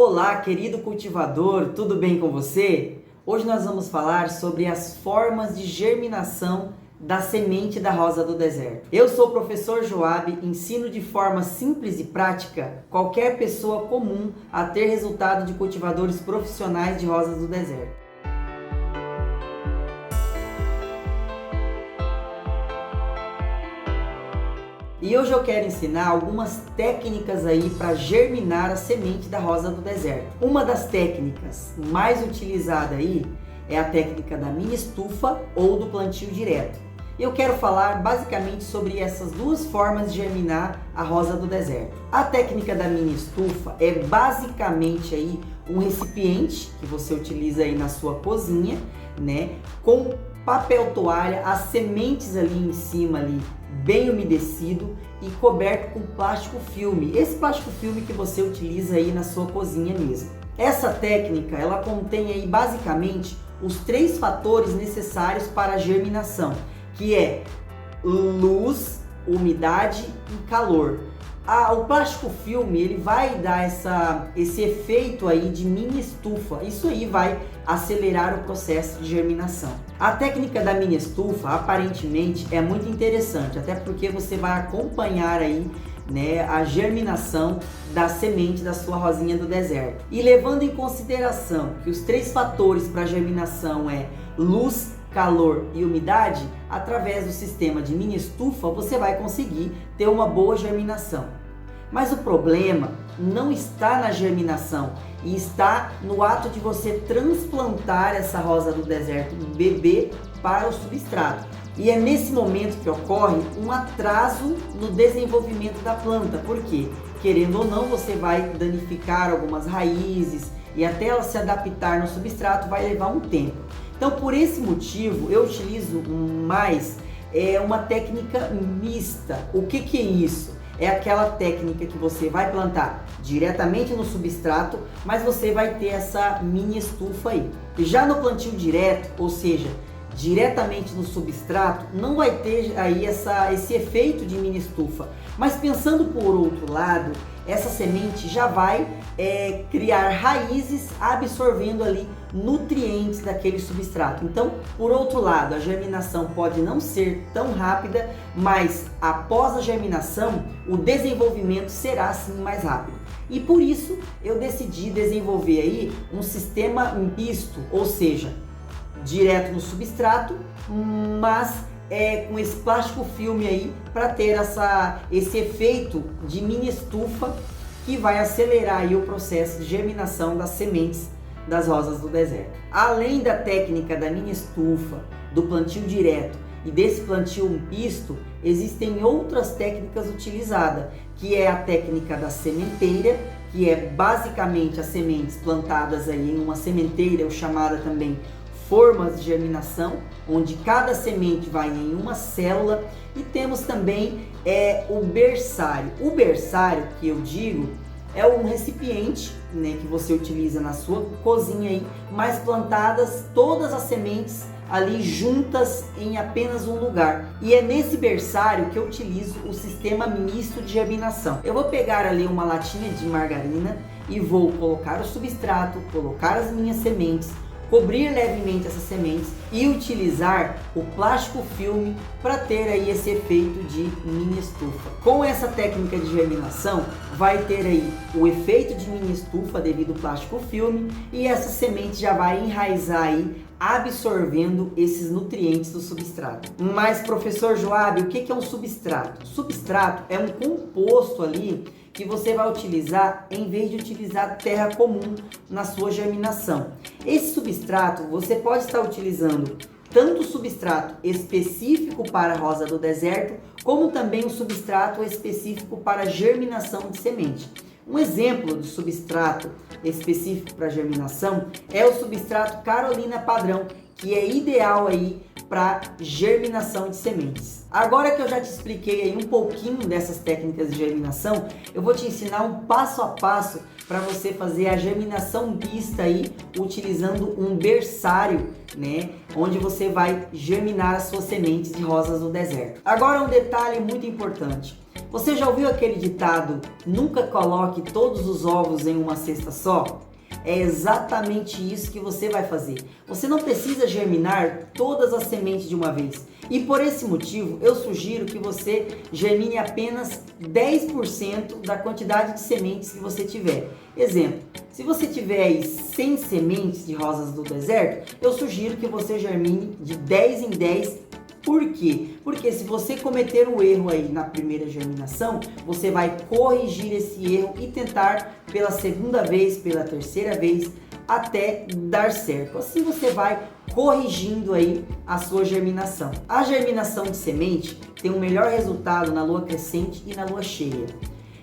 Olá, querido cultivador, tudo bem com você? Hoje nós vamos falar sobre as formas de germinação da semente da rosa do deserto. Eu sou o professor Joab, ensino de forma simples e prática qualquer pessoa comum a ter resultado de cultivadores profissionais de rosas do deserto. E hoje eu quero ensinar algumas técnicas aí para germinar a semente da rosa do deserto. Uma das técnicas mais utilizada aí é a técnica da mini estufa ou do plantio direto. Eu quero falar basicamente sobre essas duas formas de germinar a rosa do deserto. A técnica da mini estufa é basicamente aí um recipiente que você utiliza aí na sua cozinha, né, com papel toalha, as sementes ali em cima ali bem umedecido e coberto com plástico filme. Esse plástico filme que você utiliza aí na sua cozinha mesmo. Essa técnica, ela contém aí basicamente os três fatores necessários para a germinação, que é luz, umidade e calor. O plástico filme, ele vai dar esse efeito aí de mini estufa. Isso aí vai acelerar o processo de germinação. A técnica da mini estufa, aparentemente, é muito interessante, até porque você vai acompanhar aí, né, a germinação da semente da sua rosinha do deserto. E levando em consideração que os três fatores para a germinação é luz, calor e umidade, através do sistema de mini estufa você vai conseguir ter uma boa germinação. Mas o problema não está na germinação e está no ato de você transplantar essa rosa do deserto bebê para o substrato. E é nesse momento que ocorre um atraso no desenvolvimento da planta, porque, querendo ou não, você vai danificar algumas raízes e até ela se adaptar no substrato vai levar um tempo. Então, por esse motivo, eu utilizo mais uma técnica mista. O que é isso? É aquela técnica que você vai plantar diretamente no substrato, mas você vai ter essa mini estufa aí. E já no plantio direto, ou seja, diretamente no substrato, não vai ter aí esse efeito de mini estufa. Mas pensando por outro lado, essa semente já vai criar raízes absorvendo ali nutrientes daquele substrato. Então, por outro lado, a germinação pode não ser tão rápida, mas após a germinação, o desenvolvimento será sim mais rápido. E por isso eu decidi desenvolver aí um sistema misto, ou seja, direto no substrato, mas com esse plástico filme aí para ter esse efeito de mini estufa que vai acelerar aí o processo de germinação das sementes das rosas do deserto. Além da técnica da mini estufa, do plantio direto e desse plantio misto, existem outras técnicas utilizadas, que é a técnica da sementeira, que é basicamente as sementes plantadas aí em uma sementeira, ou chamada também formas de germinação, onde cada semente vai em uma célula, e temos também o berçário. O berçário, que eu digo, é um recipiente, né, que você utiliza na sua cozinha aí, mas plantadas todas as sementes ali juntas em apenas um lugar. E é nesse berçário que eu utilizo o sistema misto de germinação. Eu vou pegar ali uma latinha de margarina e vou colocar o substrato, colocar as minhas sementes, cobrir levemente essas sementes e utilizar o plástico filme para ter aí esse efeito de mini estufa. Com essa técnica de germinação, vai ter aí o efeito de mini estufa devido ao plástico filme, e essa semente já vai enraizar aí, absorvendo esses nutrientes do substrato. Mas, professor Joab, o que é um substrato? Substrato é um composto ali que você vai utilizar em vez de utilizar terra comum na sua germinação. Esse substrato você pode estar utilizando tanto o substrato específico para a rosa do deserto, como também o substrato específico para a germinação de semente. Um exemplo de substrato específico para germinação é o substrato Carolina Padrão, que é ideal aí para germinação de sementes. Agora que eu já te expliquei aí um pouquinho dessas técnicas de germinação, eu vou te ensinar um passo a passo para você fazer a germinação mista aí, utilizando um berçário, né, onde você vai germinar as suas sementes de rosas do deserto. Agora um detalhe muito importante. Você já ouviu aquele ditado, nunca coloque todos os ovos em uma cesta só? É exatamente isso que você vai fazer. Você não precisa germinar todas as sementes de uma vez. E por esse motivo, eu sugiro que você germine apenas 10% da quantidade de sementes que você tiver. Exemplo, se você tiver aí 100 sementes de rosas do deserto, eu sugiro que você germine de 10 em 10. Por quê? Porque se você cometer um erro aí na primeira germinação, você vai corrigir esse erro e tentar pela segunda vez, pela terceira vez, até dar certo. Assim você vai corrigindo aí a sua germinação. A germinação de semente tem um melhor resultado na lua crescente e na lua cheia.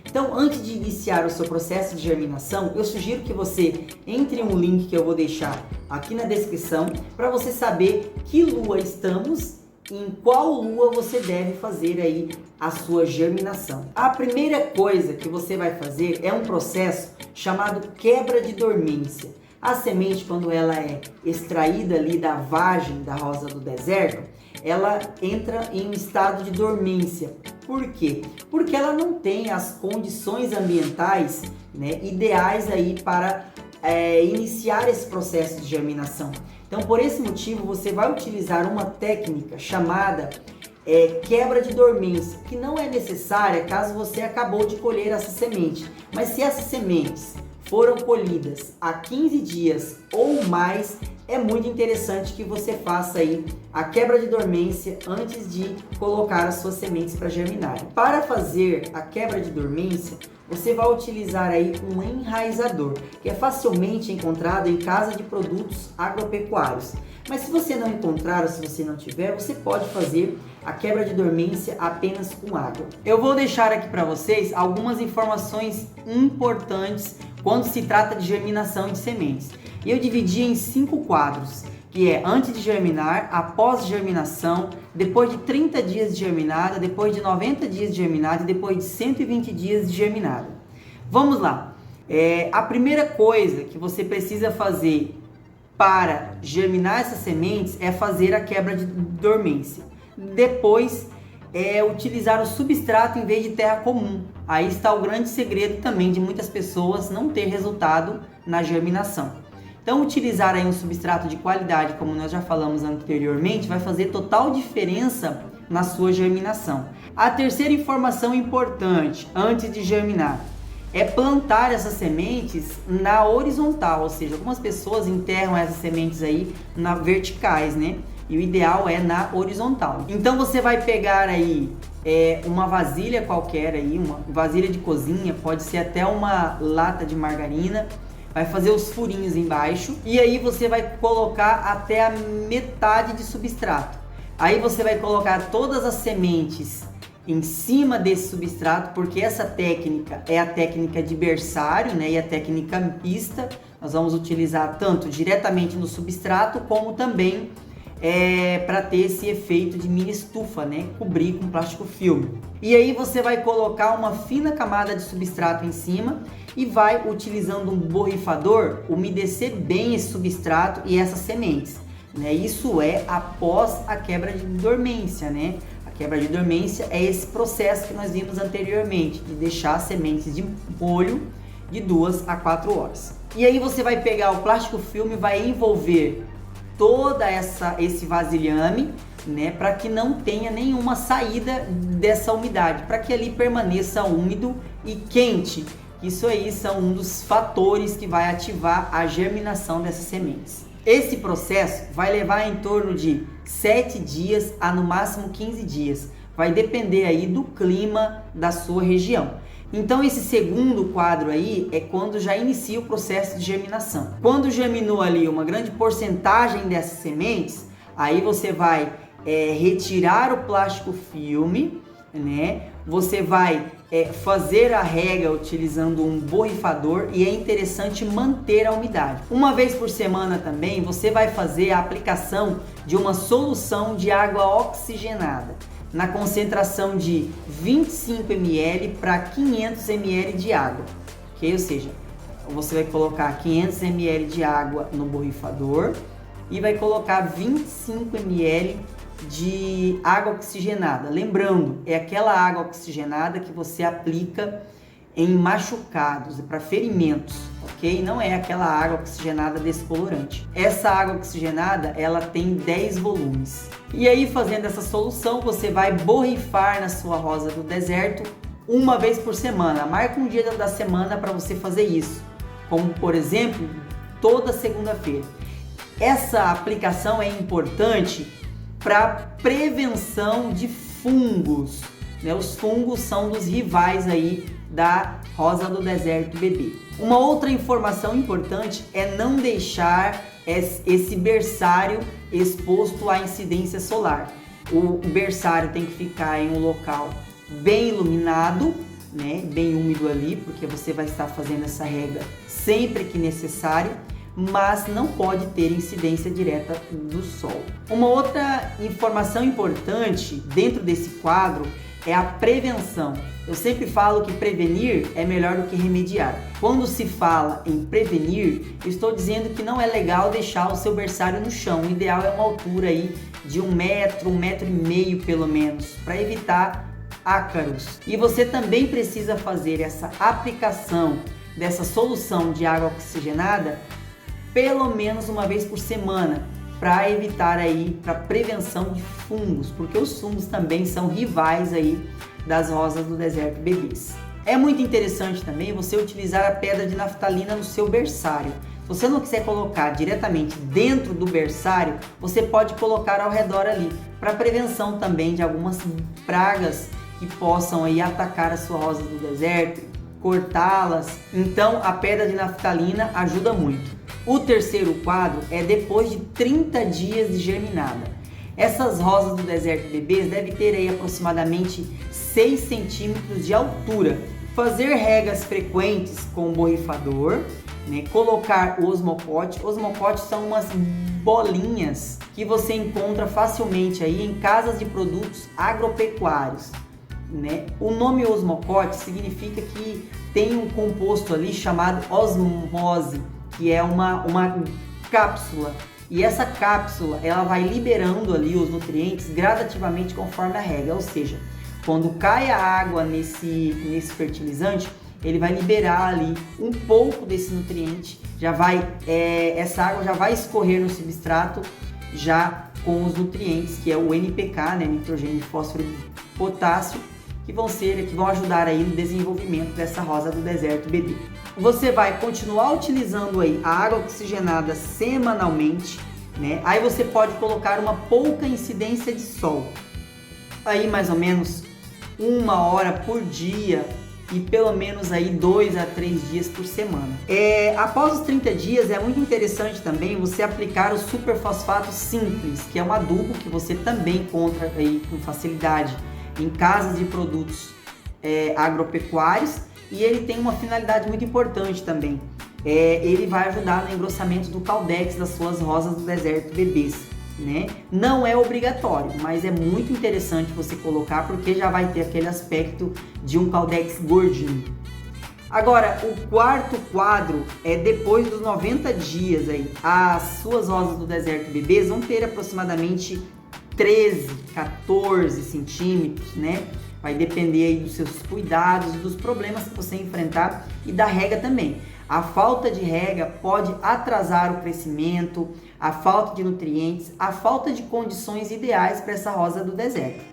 Então, antes de iniciar o seu processo de germinação, eu sugiro que você entre em um link que eu vou deixar aqui na descrição para você saber que lua estamos, em qual lua você deve fazer aí a sua germinação. A primeira coisa que você vai fazer é um processo chamado quebra de dormência. A semente, quando ela é extraída ali da vagem da rosa do deserto, ela entra em um estado de dormência. Por quê? Porque ela não tem as condições ambientais, né, ideais aí para iniciar esse processo de germinação. Então, por esse motivo, você vai utilizar uma técnica chamada quebra de dormência, que não é necessária caso você acabou de colher essa semente. Mas se essas sementes foram colhidas há 15 dias ou mais, é muito interessante que você faça aí a quebra de dormência antes de colocar as suas sementes para germinarem. Para fazer a quebra de dormência, você vai utilizar aí um enraizador, que é facilmente encontrado em casa de produtos agropecuários. Mas se você não encontrar ou se você não tiver, você pode fazer a quebra de dormência apenas com água. Eu vou deixar aqui para vocês algumas informações importantes quando se trata de germinação de sementes. Eu dividi em 5 quadros, que é antes de germinar, após germinação, depois de 30 dias de germinada, depois de 90 dias de germinada e depois de 120 dias de germinada. Vamos lá. A primeira coisa que você precisa fazer para germinar essas sementes é fazer a quebra de dormência. Depois, utilizar o substrato em vez de terra comum. Aí está o grande segredo também de muitas pessoas não ter resultado na germinação. Então, utilizar aí um substrato de qualidade, como nós já falamos anteriormente, vai fazer total diferença na sua germinação. A terceira informação importante, antes de germinar, é plantar essas sementes na horizontal, ou seja, algumas pessoas enterram essas sementes aí na verticais, né? E o ideal é na horizontal. Então, você vai pegar aí uma vasilha qualquer aí, uma vasilha de cozinha, pode ser até uma lata de margarina, vai fazer os furinhos embaixo e aí você vai colocar até a metade de substrato. Aí você vai colocar todas as sementes em cima desse substrato, porque essa técnica é a técnica de berçário, né, e a técnica pista. Nós vamos utilizar tanto diretamente no substrato como também para ter esse efeito de mini estufa, né, cobrir com plástico filme. E aí você vai colocar uma fina camada de substrato em cima e vai, utilizando um borrifador, umedecer bem esse substrato e essas sementes, né? Isso é após a quebra de dormência, né? A quebra de dormência é esse processo que nós vimos anteriormente, de deixar as sementes de molho de 2 a 4 horas. E aí você vai pegar o plástico filme e vai envolver toda esse vasilhame, né, para que não tenha nenhuma saída dessa umidade, para que ali permaneça úmido e quente. Isso aí são um dos fatores que vai ativar a germinação dessas sementes. Esse processo vai levar em torno de 7 dias a no máximo 15 dias. Vai depender aí do clima da sua região. Então esse segundo quadro aí é quando já inicia o processo de germinação. Quando germinou ali uma grande porcentagem dessas sementes, aí você vai retirar o plástico filme, né? Você vai fazer a rega utilizando um borrifador e é interessante manter a umidade. Uma vez por semana também você vai fazer a aplicação de uma solução de água oxigenada na concentração de 25 ml para 500 ml de água, ok? Ou seja, você vai colocar 500 ml de água no borrifador e vai colocar 25 ml de água oxigenada. Lembrando, é aquela água oxigenada que você aplica em machucados, para ferimentos, ok? Não é aquela água oxigenada descolorante. Essa água oxigenada, ela tem 10 volumes. E aí, fazendo essa solução, você vai borrifar na sua rosa do deserto uma vez por semana. Marca um dia da semana para você fazer isso, como por exemplo, toda segunda-feira. Essa aplicação é importante para prevenção de fungos, né? Os fungos são dos rivais aí da rosa do deserto bebê. Uma outra informação importante é não deixar esse berçário exposto à incidência solar. O berçário tem que ficar em um local bem iluminado, né? Bem úmido ali, porque você vai estar fazendo essa rega sempre que necessário, mas não pode ter incidência direta do sol. Uma outra informação importante dentro desse quadro é a prevenção. Eu sempre falo que prevenir é melhor do que remediar. Quando se fala em prevenir, eu estou dizendo que não é legal deixar o seu berçário no chão. O ideal é uma altura aí de 1 metro, 1,5 metro pelo menos, para evitar ácaros. E você também precisa fazer essa aplicação dessa solução de água oxigenada pelo menos uma vez por semana, para evitar aí, para prevenção de fungos, porque os fungos também são rivais aí das rosas do deserto bebês. É muito interessante também você utilizar a pedra de naftalina no seu berçário. Se você não quiser colocar diretamente dentro do berçário, você pode colocar ao redor ali, para prevenção também de algumas pragas que possam aí atacar a sua rosa do deserto, cortá-las. Então a pedra de naftalina ajuda muito. O terceiro quadro é depois de 30 dias de germinada. Essas rosas do deserto bebês devem ter aí aproximadamente 6 centímetros de altura. Fazer regas frequentes com o borrifador, né? Colocar o osmocote. Osmocote são umas bolinhas que você encontra facilmente aí em casas de produtos agropecuários, né? O nome osmocote significa que tem um composto ali chamado osmose, que é uma cápsula, e essa cápsula ela vai liberando ali os nutrientes gradativamente conforme a rega, ou seja, quando cai a água nesse fertilizante, ele vai liberar ali um pouco desse nutriente, essa água já vai escorrer no substrato já com os nutrientes, que é o NPK, né, nitrogênio, fósforo e potássio, que vão ajudar aí no desenvolvimento dessa rosa do deserto bebê. Você vai continuar utilizando aí a água oxigenada semanalmente, né? Aí você pode colocar uma pouca incidência de sol, aí mais ou menos 1 hora por dia e pelo menos aí 2 a 3 dias por semana. Após os 30 dias é muito interessante também você aplicar o superfosfato simples, que é um adubo que você também encontra aí com facilidade em casas de produtos agropecuários, e ele tem uma finalidade muito importante também. Ele vai ajudar no engrossamento do caldex das suas rosas do deserto bebês, né? Não é obrigatório, mas é muito interessante você colocar, porque já vai ter aquele aspecto de um caldex gordinho. Agora, o quarto quadro é depois dos 90 dias aí. As suas rosas do deserto bebês vão ter aproximadamente 13, 14 centímetros, né? Vai depender aí dos seus cuidados, dos problemas que você enfrentar e da rega também. A falta de rega pode atrasar o crescimento, a falta de nutrientes, a falta de condições ideais para essa rosa do deserto.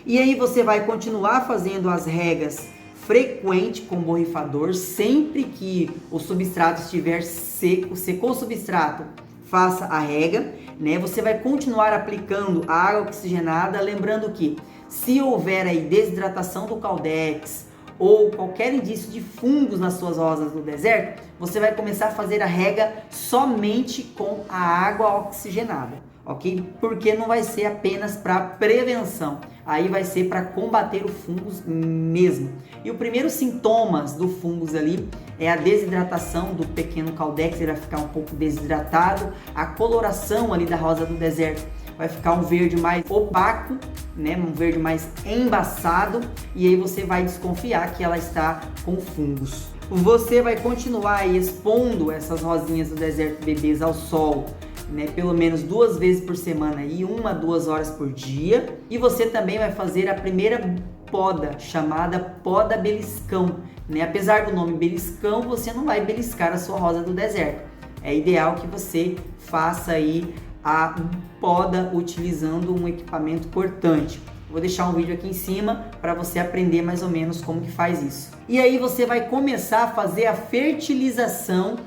E aí você vai continuar fazendo as regas frequente com borrifador, sempre que o substrato estiver seco. Secou o substrato, faça a rega, né? Você vai continuar aplicando a água oxigenada, lembrando que se houver aí desidratação do caldex ou qualquer indício de fungos nas suas rosas do deserto, você vai começar a fazer a rega somente com a água oxigenada, ok? Porque não vai ser apenas para prevenção, aí vai ser para combater o fungos mesmo. E o primeiro sintomas do fungos ali é a desidratação do pequeno caldex, ele vai ficar um pouco desidratado, a coloração ali da rosa do deserto vai ficar um verde mais opaco, né? Um verde mais embaçado, e aí você vai desconfiar que ela está com fungos. Você vai continuar aí expondo essas rosinhas do deserto bebês ao sol né, pelo menos 2 vezes por semana aí, 1 a 2 horas por dia. E você também vai fazer a primeira poda, chamada poda beliscão, né? Apesar do nome beliscão, você não vai beliscar a sua rosa do deserto. É ideal que você faça aí a poda utilizando um equipamento cortante. Vou deixar um vídeo aqui em cima para você aprender mais ou menos como que faz isso. E aí você vai começar a fazer a fertilização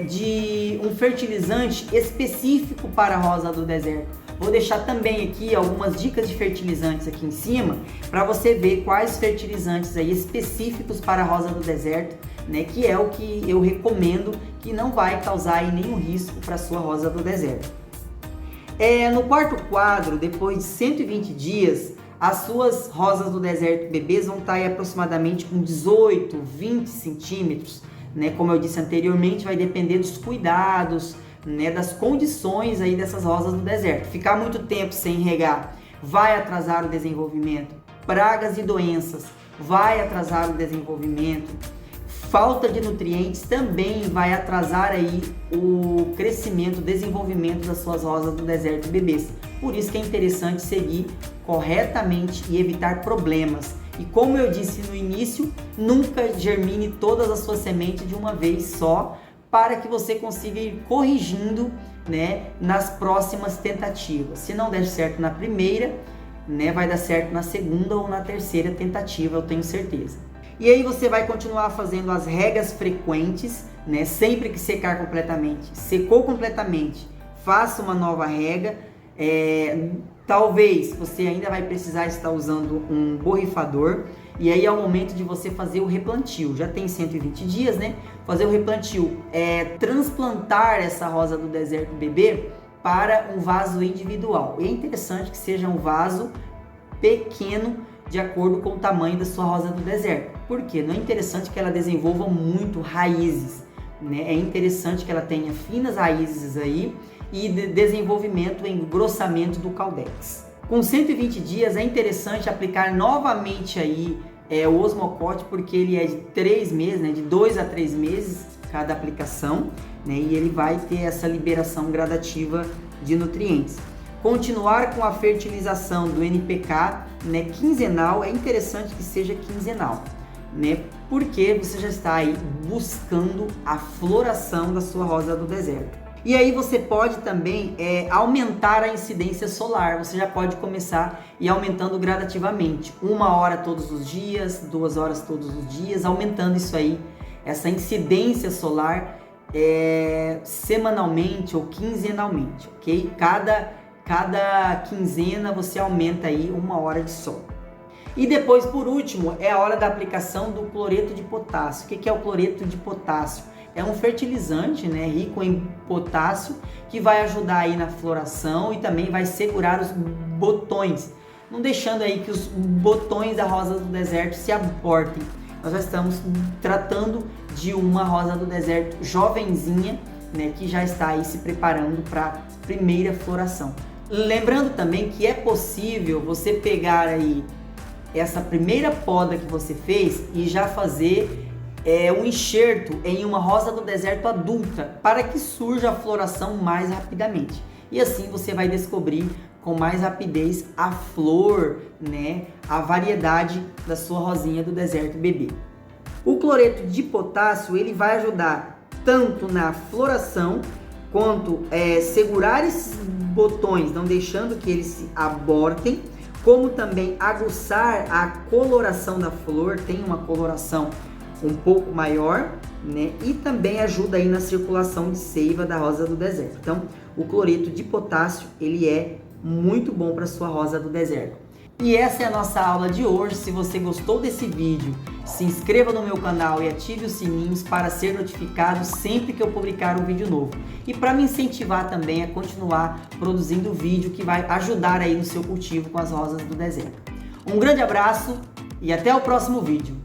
de um fertilizante específico para a rosa do deserto. Vou deixar também aqui algumas dicas de fertilizantes aqui em cima para você ver quais fertilizantes aí específicos para a rosa do deserto, né, que é o que eu recomendo, que não vai causar aí nenhum risco para a sua rosa do deserto. No quarto quadro, depois de 120 dias, as suas rosas do deserto bebês vão estar aí aproximadamente com 18, 20 centímetros, né? Como eu disse anteriormente, vai depender dos cuidados, né, das condições aí dessas rosas do deserto. Ficar muito tempo sem regar vai atrasar o desenvolvimento. Pragas e doenças vai atrasar o desenvolvimento. Falta de nutrientes também vai atrasar aí o crescimento, o desenvolvimento das suas rosas do deserto bebês. Por isso que é interessante seguir corretamente e evitar problemas. E como eu disse no início, nunca germine todas as suas sementes de uma vez só, para que você consiga ir corrigindo, né, nas próximas tentativas. Se não der certo na primeira, né, vai dar certo na segunda ou na terceira tentativa, eu tenho certeza. E aí você vai continuar fazendo as regas frequentes, né, sempre que secar completamente. Secou completamente, faça uma nova rega. Talvez você ainda vai precisar estar usando um borrifador, e aí é o momento de você fazer o replantio. Já tem 120 dias, né? Fazer o replantio transplantar essa rosa do deserto bebê para um vaso individual. E é interessante que seja um vaso pequeno, de acordo com o tamanho da sua rosa do deserto. Por quê? Não é interessante que ela desenvolva muito raízes, né? É interessante que ela tenha finas raízes aí e desenvolvimento em engrossamento do caudex. Com 120 dias é interessante aplicar novamente aí o osmocote, porque ele é de 3 meses, né? De 2 a 3 meses cada aplicação, né? E ele vai ter essa liberação gradativa de nutrientes. Continuar com a fertilização do NPK, né, quinzenal. É interessante que seja quinzenal, né? Porque você já está aí buscando a floração da sua rosa do deserto. E aí você pode também aumentar a incidência solar. Você já pode começar e aumentando gradativamente. 1 hora todos os dias, 2 horas todos os dias, aumentando isso aí, essa incidência solar semanalmente ou quinzenalmente, ok? Cada quinzena você aumenta aí 1 hora de sol. E depois, por último, é a hora da aplicação do cloreto de potássio. O que é o cloreto de potássio? É um fertilizante, né, rico em potássio, que vai ajudar aí na floração e também vai segurar os botões, não deixando aí que os botões da rosa do deserto se abortem. Nós já estamos tratando de uma rosa do deserto jovenzinha, né, que já está aí se preparando para a primeira floração. Lembrando também que é possível você pegar aí essa primeira poda que você fez e já fazer um enxerto em uma rosa do deserto adulta, para que surja a floração mais rapidamente. E assim você vai descobrir com mais rapidez a flor, né, a variedade da sua rosinha do deserto bebê. O cloreto de potássio, ele vai ajudar tanto na floração, quanto segurar esses botões, não deixando que eles se abortem, como também aguçar a coloração da flor, tem uma coloração um pouco maior, né? E também ajuda aí na circulação de seiva da rosa do deserto. Então, o cloreto de potássio, ele é muito bom para sua rosa do deserto. E essa é a nossa aula de hoje. Se você gostou desse vídeo, se inscreva no meu canal e ative os sininhos para ser notificado sempre que eu publicar um vídeo novo. E para me incentivar também a continuar produzindo vídeo que vai ajudar aí no seu cultivo com as rosas do deserto. Um grande abraço e até o próximo vídeo.